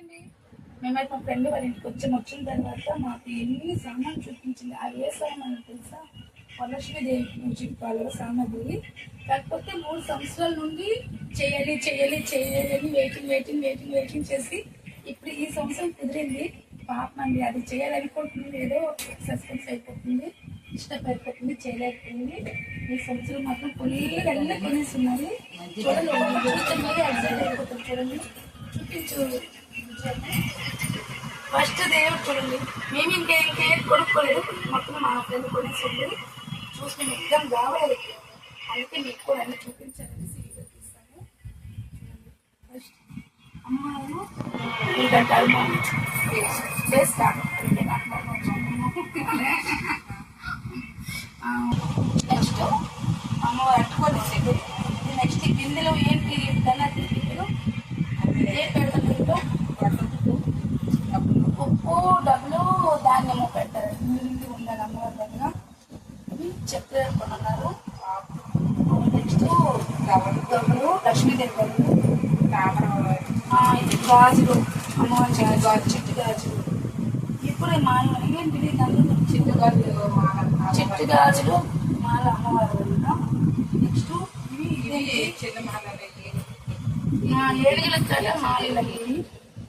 అండి. మేమైతే మా ఫ్రెండ్ వాళ్ళ ఇంటికి వచ్చిన తర్వాత మాకు ఎన్ని సామాన్లు చూపించింది. అవి ఏ సామాన్లు తెలుసా? వరలక్ష్మీదేవి పూజ వాళ్ళ సామాగ్రి. కాకపోతే 3 సంవత్సరాల నుండి చేయాలి చేయాలి చేయాలి అని వెయిటింగ్ చేసి ఇప్పుడు ఈ సంవత్సరం కుదిరింది. పాపం అండి, అది చేయాలనుకుంటుంది, ఏదో సస్పెన్స్ అయిపోతుంది, ఇష్టపడిపోతుంది, చేయలేకపోయింది. ఈ సంవత్సరం మాత్రం ఫుల్గా అన్నీ కొనేసి ఉన్నది. చూడండి, చూస్తే మీరే ఎగ్జైట్ అయిపోతుంది. చూడండి, చూపించు. ఫస్ట్ దేవుడు చూడండి, మేము ఇంకేం కొనుక్కోలేదు, మొత్తం మా ఫ్రెండ్ కొనేసింది. చూసి మేము ఎగ్జామ్ కావాలి, అందుకే మీకు కూడా అన్ని చూపించాలని సీరియల్ తీస్తాను. ఫస్ట్ అమ్మాయిను ఏంటంటే ఫేస్ కాదు, నెక్స్ట్ అమ్మవారు అట్టుకొని నెక్స్ట్ గిన్నెలో ఏంటి దన్నా తింటారు, ఏ పెడతారు, ఉప్పు డబ్బులు ధాన్యము పెడతారు. నిండి ఉండాలి అమ్మవారి దగ్గర. ఇవి చక్కెర కొన్నారు. నెక్స్ట్ డబ్బులు లక్ష్మీదేవి డబ్బులు, ఇది గాజులు, అమ్మవారి గాజు, చిట్టు గాజులు. ఇప్పుడు మాల ఏంటిది, చిట్టు గాజులు మాల అమ్మవారు. నెక్స్ట్ ఇవి ఏడుగుల కల మాలలకి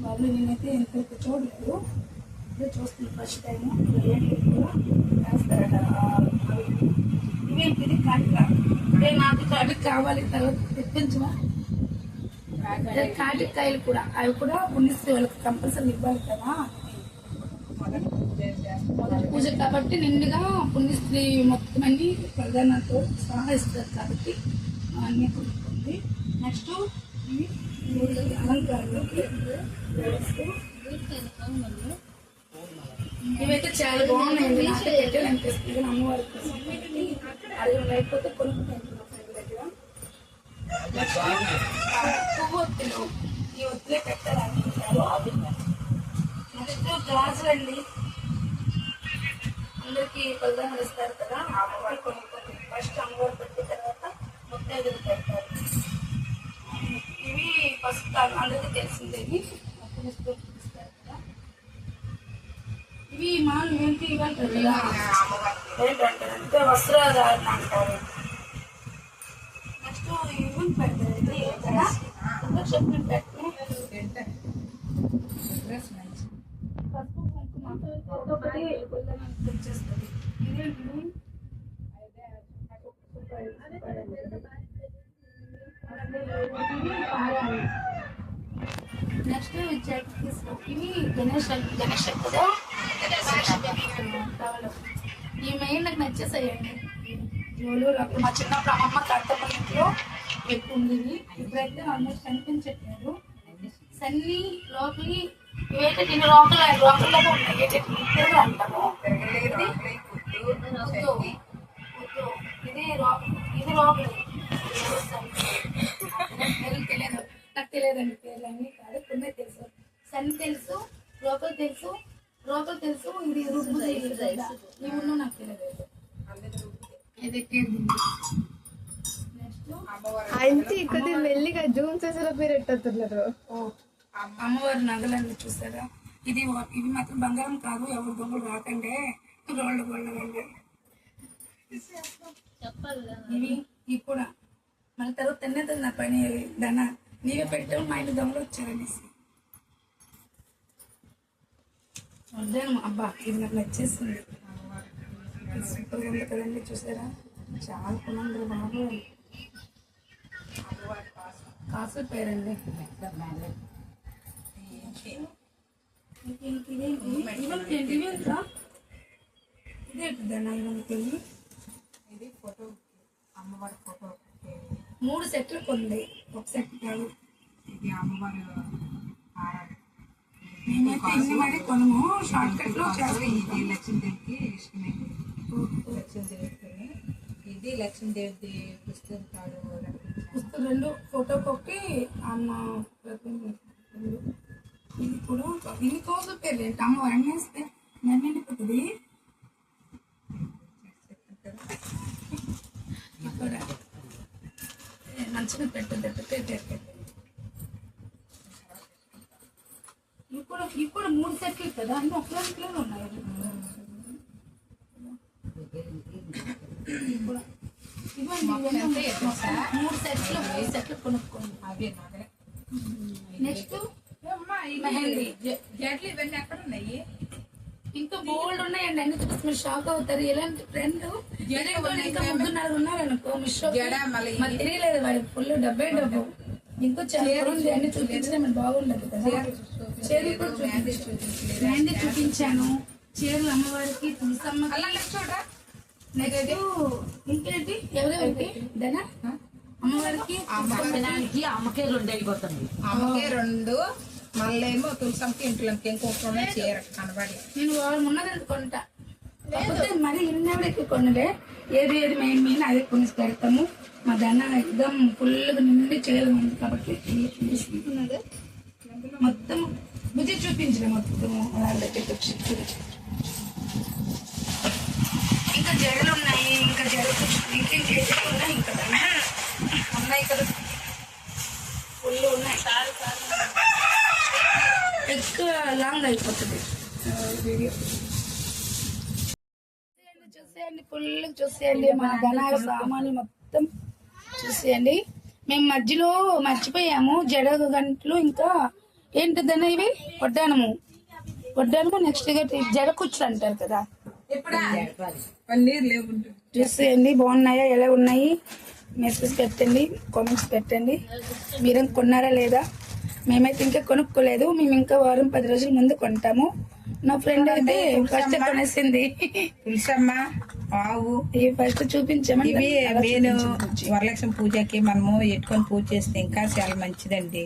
వాళ్ళు నేనైతే ఎంతవరకు చూడలేదు, ఇదే చూస్తుంది ఫస్ట్ టైం. ఏడుగులు వేస్తారట. ఇవేంటిది కాటిక, నాకు కాటికి కావాలి, తర్వాత తెప్పించమా. కాటికాయలు కూడా, అవి కూడా పుణ్యశ్రీ వాళ్ళకి కంపల్సరీ ఇవ్వాలి కదా, మొదటి పూజ కాబట్టి నిండుగా పుణ్యశ్రీ మొత్తం అన్ని ప్రధానంతో సహా ఇస్తారు కాబట్టి అన్నీ కొనుక్కుంది. నెక్స్ట్ అలంకారాలు, ఇవైతే చాలా బాగున్నాయండి. నాకే పెట్టాలనిపిస్తుంది అమ్మవారి కోసం. అది లేకపోతే కొనుక్కుంటాను దగ్గర. పువ్వు ఒత్తులు, ఈ ఒత్తులే పెట్టాలనుకుంటారు. నెక్స్ట్ గాజులు అండి, అందరికి ప్రధానం ఇస్తారు కదా, అమ్మవారు కొనుక్కొని ఫస్ట్ అమ్మవారు పెట్టిన తర్వాత ముత్తైదులు పెడతారు. ఇవి ఫస్ట్ అందరికీ తెలిసిందేవి ఇస్తారు కదా. ఇవి మాలు ఏంటి ఇవ్వంటారు కదా, ఏంటంటారంటే వస్త్రధారణ అంటారు. నెక్స్ట్ ఇవి పెడతారండి కదా, చెప్పిన పెట్టిన పసుపు కుంకుమ ఒక్కొక్కటి వచ్చేస్తుంది. ఇదేంటి నెక్స్ట్ ఇవి గణేష్ కదా, ఈ మెయిన్ నాకు నచ్చేసాయండి. అప్పుడు మా చిన్నప్పుడు అమ్మమ్మ కట్టపల్లిలో ఎక్కువ ఉండేవి. ఇప్పుడైతే ఆల్మోస్ట్ కనిపించట్లేదు. సన్నీ లోపలి ఇవైతే దీని రోకల్లో ఉన్నాయి. అంటాము ఇది రోకలి, తెలియదు, నాకు తెలియదండి పేర్లన్నీ కాదు, కొన్ని తెలుసు. సన్ తెలుసు, రోకలు తెలుసు, ఇది రుబ్బు ఇవి నాకు తెలియదు. కొద్ది మెల్లిగా జూమ్ చేసేలా మీరు ఎట్టుతున్నారు. అమ్మవారి నగలన్నీ చూసారా, ఇవి మాత్రం బంగారం కాదు, ఎవరు దొంగలు రాకండే, రోళ్ళ ఇవి కూడా మళ్ళీ తర్వాత తినేది నా పని. దాన నీవే పెట్టావు, మా ఇంటి దొంగలు వచ్చారనేసి వద్దాను. అబ్బా, ఇది నాకు నచ్చేసింది, సూపర్గా ఉంది కదండి. చూసారా, చాలా కొనందులు బాగా కాసుల పేరండి. ఇదేంటిదన్నా ఇవన్నీ, ఇది ఫోటో, అమ్మవారి ఫోటో 3 సెట్లు కొంది, ఒక సెట్ కాదు. ఇది అమ్మవారి నేనైతే ఇన్ని మరి కొనము, షార్ట్ కట్ లో ఇది లక్ష్మీదేవికి ఇష్టమైంది. లక్ష్మీదేవికి ఇది లక్ష్మీదేవి పుస్తకాలు 2 ఫోటో కొట్టి అమ్మ. ఇది కూడా ఇవి కోస పేర్లు ఏంటి, అమ్మ అన్నేస్తే నన్నిపోతుంది. ఇక్కడ మంచిగా పెట్టద్దు. ఇప్పుడు 3 సెట్లు కదా అన్ని ఒకే ఉన్నాయి. ఇవ్వండి, ఎంత తెలుసా? 3 సెట్లు కొనుక్కోండి. అవి నగలే. నెక్స్ట్ అమ్మా, ఈ మెహందీ. జడ్లు ఇవన్నీ ఎక్కడ ఉన్నాయి? ఇంకా బోల్డ్ ఉన్నాయండి, అన్ని చూసి మీరు షాక్ అవుతారు. ఎలాంటి ఫ్రెండ్ ఇంకా 3-4 ఉన్నారనుకో మీ షాప్ జడ మళ్ళీ మాకు తెలియలేదు, వాడి ఫుల్ డబ్బు. ఇంకా చాలా ఉంది, అన్ని చూపించడం మీకు బాగుండదు కదా. చీరలు కూడా మెహందీ చూపించాను, చీరలు అమ్మవారికి తులసమ్మ. అలా చూడ నెక్స్ట్ ఇంకేంటి ఎవరెవరికి ధన అమ్మవారికి అమ్మకే 2 అయిపోతుంది. అమ్మకే 2, మళ్ళేమో తులసమ్మకి ఇంట్లోకి ఇంకొక చీర కనబడి. నేను వాడు ఉన్నదంత కొంటా, కాకపోతే మరి ఇన్నెవరికి కొనలే. ఏది మెయిన్ అదే కొనిసి పెడతాము. మా ధన ఎగ్దమ్ ఫుల్గా నిండి చేయడం ఉంది కాబట్టి మొత్తం బుజ్జి చూపించలే మొత్తం వాళ్ళకి. ఇంకా జడలు ఉన్నాయి, ఇంకా జడలు ఇంకేం ఉన్నాయి, ఇంకా ఉన్నాయి కదా ఫుల్ ఉన్నాయి. ఎక్కువ లాంగ్ అయిపోతుంది వీడియో. చూసేయండి, ఫుల్ చూసేయండి, మా ధనాల సామాన్లు మొత్తం చూసేయండి. మేము మధ్యలో మర్చిపోయాము జడ గంటలు, ఇంకా ఏంటిదన్న ఇవి వడ్డానము నెక్స్ట్ జడ కుచ్చులు అంటారు కదా. పన్నీర్ లేకుంటుంది. చూసేయండి బాగున్నాయా, ఎలా ఉన్నాయి, మెసేజ్ పెట్టండి, కామెంట్స్ పెట్టండి. మీరేం కొన్నారా లేదా? మేమైతే ఇంకా కొనుక్కోలేదు, మేము ఇంకా 10 రోజుల ముందు కొంటాము. నా ఫ్రెండ్ అయితే ఫస్ట్ కొనేసింది. తులసమ్మ, ఆవు ఇవి ఫస్ట్ చూపించామని ఇవి నేను వరలక్ష్మి పూజకి మనము ఎట్టుకొని పూజ చేస్తే ఇంకా చాలా మంచిదండి.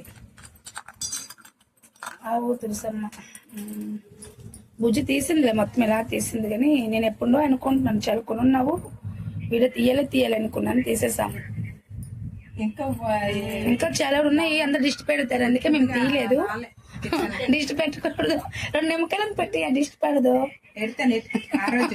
ఆవు తులసమ్మ బుజ్జి తీసిందిలే, మొత్తం ఎలా తీసింది. కానీ నేను ఎప్పుడో అనుకుంటున్నాను చాలా కొనున్నావు, వీడియో తీయాలనుకున్నాను, తీసేసాము. ఇంకా చాలా ఉన్నాయి, అందరు దిష్టి పెడతారు, అందుకే మేము తీయలేదు. దిష్టి పెట్టకూడదు, 2 నిమ్మకాయలను పెట్టి దిష్టి పెడదు. ఎడతాను ఆ రోజు